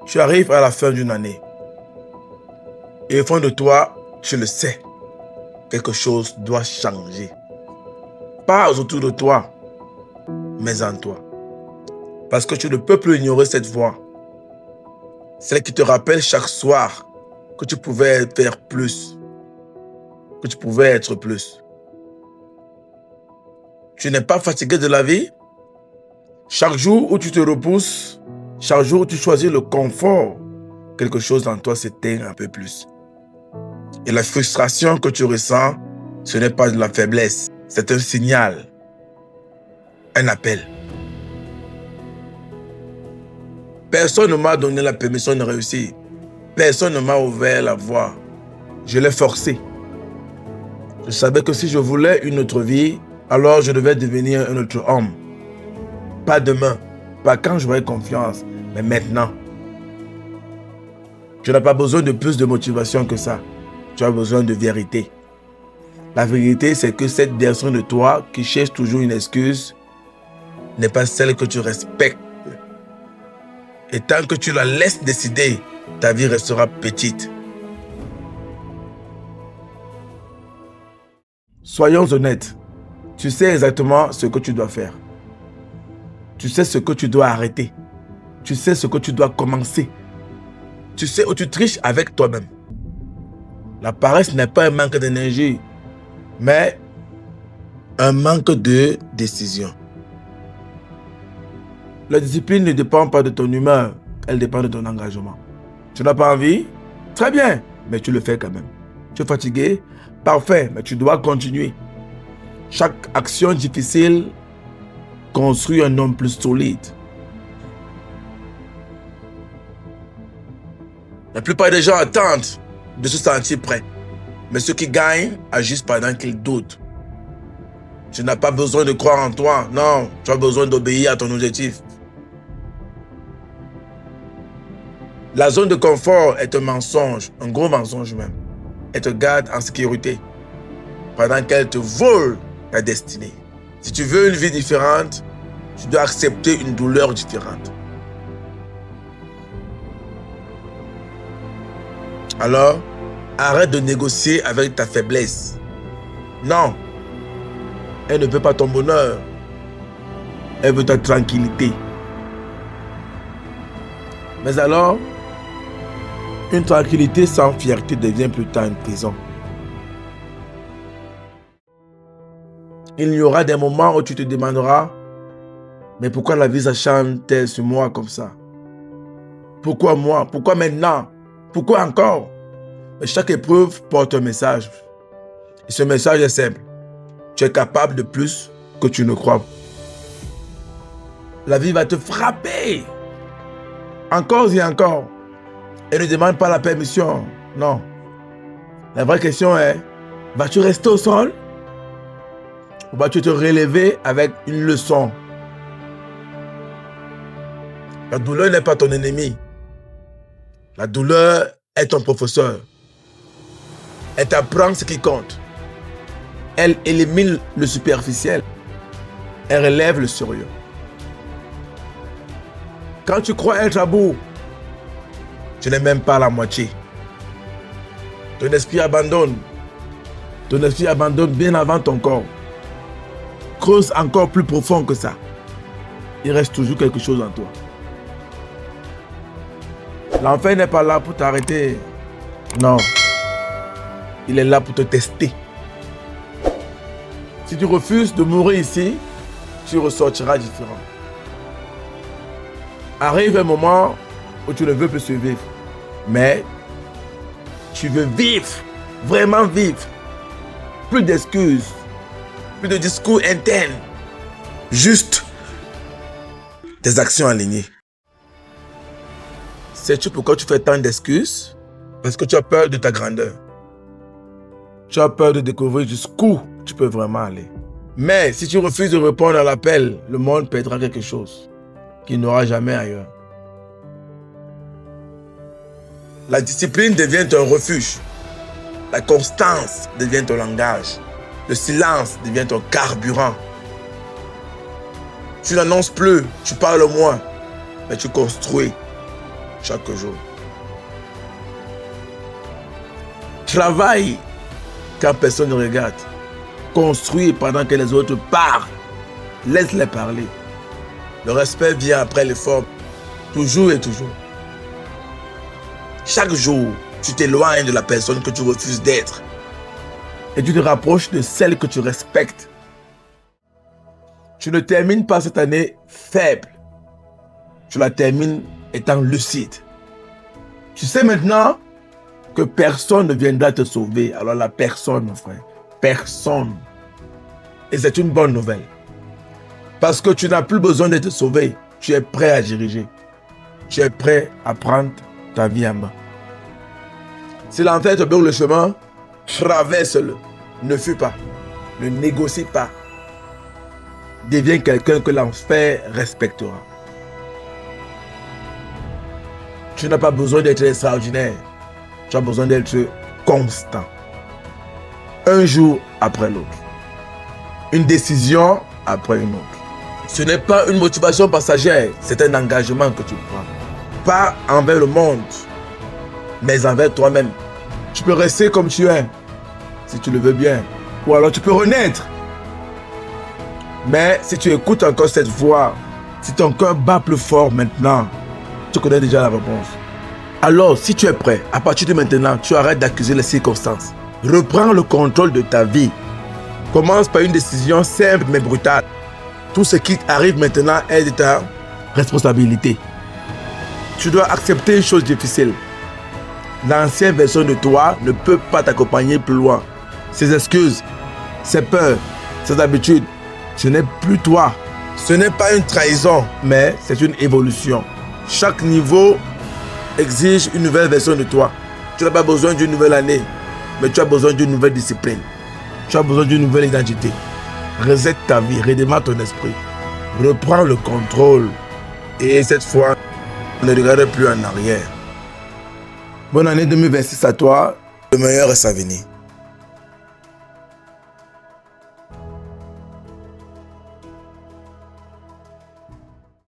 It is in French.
Tu arrives à la fin d'une année. Et au fond de toi, tu le sais. Quelque chose doit changer. Pas autour de toi, mais en toi. Parce que tu ne peux plus ignorer cette voix. Celle qui te rappelle chaque soir que tu pouvais faire plus. Que tu pouvais être plus. Tu n'es pas fatigué de la vie? Chaque jour où tu te repousses, chaque jour où tu choisis le confort, quelque chose en toi s'éteint un peu plus. Et la frustration que tu ressens, ce n'est pas de la faiblesse, c'est un signal, un appel. Personne ne m'a donné la permission de réussir. Personne ne m'a ouvert la voie. Je l'ai forcé. Je savais que si je voulais une autre vie, alors je devais devenir un autre homme. Pas demain, pas quand j'aurai confiance, mais maintenant. Tu n'as pas besoin de plus de motivation que ça. Tu as besoin de vérité. La vérité, c'est que cette version de toi qui cherche toujours une excuse n'est pas celle que tu respectes. Et tant que tu la laisses décider, ta vie restera petite. Soyons honnêtes. Tu sais exactement ce que tu dois faire. Tu sais ce que tu dois arrêter. Tu sais ce que tu dois commencer. Tu sais où tu triches avec toi-même. La paresse n'est pas un manque d'énergie, mais un manque de décision. La discipline ne dépend pas de ton humeur, elle dépend de ton engagement. Tu n'as pas envie? Très bien, mais tu le fais quand même. Tu es fatigué? Parfait, mais tu dois continuer. Chaque action difficile construit un homme plus solide. La plupart des gens attendent de se sentir prêts. Mais ceux qui gagnent agissent pendant qu'ils doutent. Tu n'as pas besoin de croire en toi. Non, tu as besoin d'obéir à ton objectif. La zone de confort est un mensonge, un gros mensonge même. Elle te garde en sécurité pendant qu'elle te vole ta destinée. Si tu veux une vie différente, tu dois accepter une douleur différente. Alors, arrête de négocier avec ta faiblesse. Non, elle ne veut pas ton bonheur. Elle veut ta tranquillité. Mais alors, une tranquillité sans fierté devient plus tard une prison. Il y aura des moments où tu te demanderas, mais pourquoi la vie s'acharne-t-elle sur moi comme ça? Pourquoi moi? Pourquoi maintenant? Pourquoi encore? Mais chaque épreuve porte un message. Et ce message est simple. Tu es capable de plus que tu ne crois. La vie va te frapper. Encore et encore. Elle ne demande pas la permission. Non. La vraie question est, vas-tu rester au sol? Ou vas-tu te relever avec une leçon? La douleur n'est pas ton ennemi. La douleur est ton professeur. Elle t'apprend ce qui compte. Elle élimine le superficiel. Elle relève le sérieux. Quand tu crois être à bout, tu n'es même pas à la moitié. Ton esprit abandonne. Ton esprit abandonne bien avant ton corps. Creuse encore plus profond que ça. Il reste toujours quelque chose en toi. L'enfer n'est pas là pour t'arrêter. Non. Il est là pour te tester. Si tu refuses de mourir ici, tu ressortiras différent. Arrive un moment où tu ne veux plus survivre. Mais tu veux vivre. Vraiment vivre. Plus d'excuses. Plus de discours internes. Juste des actions alignées. Sais-tu pourquoi tu fais tant d'excuses? Parce que tu as peur de ta grandeur. Tu as peur de découvrir jusqu'où tu peux vraiment aller. Mais si tu refuses de répondre à l'appel, le monde perdra quelque chose qu'il n'aura jamais ailleurs. La discipline devient un refuge. La constance devient ton langage. Le silence devient ton carburant. Tu n'annonces plus, tu parles moins, mais tu construis. chaque jour. Travaille quand personne ne regarde. Construis pendant que les autres parlent. Laisse-les parler. Le respect vient après l'effort. Toujours et toujours. Chaque jour, tu t'éloignes de la personne que tu refuses d'être. Et tu te rapproches de celle que tu respectes. Tu ne termines pas cette année faible. Tu la termines étant lucide. Tu sais maintenant que personne ne viendra te sauver. Alors la personne, mon frère. Personne. Et c'est une bonne nouvelle. Parce que tu n'as plus besoin d'être sauvé. Tu es prêt à diriger. Tu es prêt à prendre ta vie en main. Si l'enfer te bloque le chemin, traverse-le. Ne fuis pas. Ne négocie pas. Deviens quelqu'un que l'enfer respectera. Tu n'as pas besoin d'être extraordinaire. Tu as besoin d'être constant. Un jour après l'autre. Une décision après une autre. Ce n'est pas une motivation passagère, c'est un engagement que tu prends. Pas envers le monde, mais envers toi-même. Tu peux rester comme tu es, si tu le veux bien. Ou alors tu peux renaître. Mais si tu écoutes encore cette voix, si ton cœur bat plus fort maintenant, tu connais déjà la réponse. Alors, si tu es prêt, à partir de maintenant, tu arrêtes d'accuser les circonstances. Reprends le contrôle de ta vie. Commence par une décision simple mais brutale. Tout ce qui arrive maintenant est de ta responsabilité. Tu dois accepter une chose difficile. L'ancienne version de toi ne peut pas t'accompagner plus loin. Ces excuses, ces peurs, ces habitudes, ce n'est plus toi. Ce n'est pas une trahison, mais c'est une évolution. Chaque niveau exige une nouvelle version de toi. Tu n'as pas besoin d'une nouvelle année, mais tu as besoin d'une nouvelle discipline. Tu as besoin d'une nouvelle identité. Reset ta vie, redémarre ton esprit. Reprends le contrôle. Et cette fois, ne regarde plus en arrière. Bonne année 2026 à toi. Le meilleur est à venir.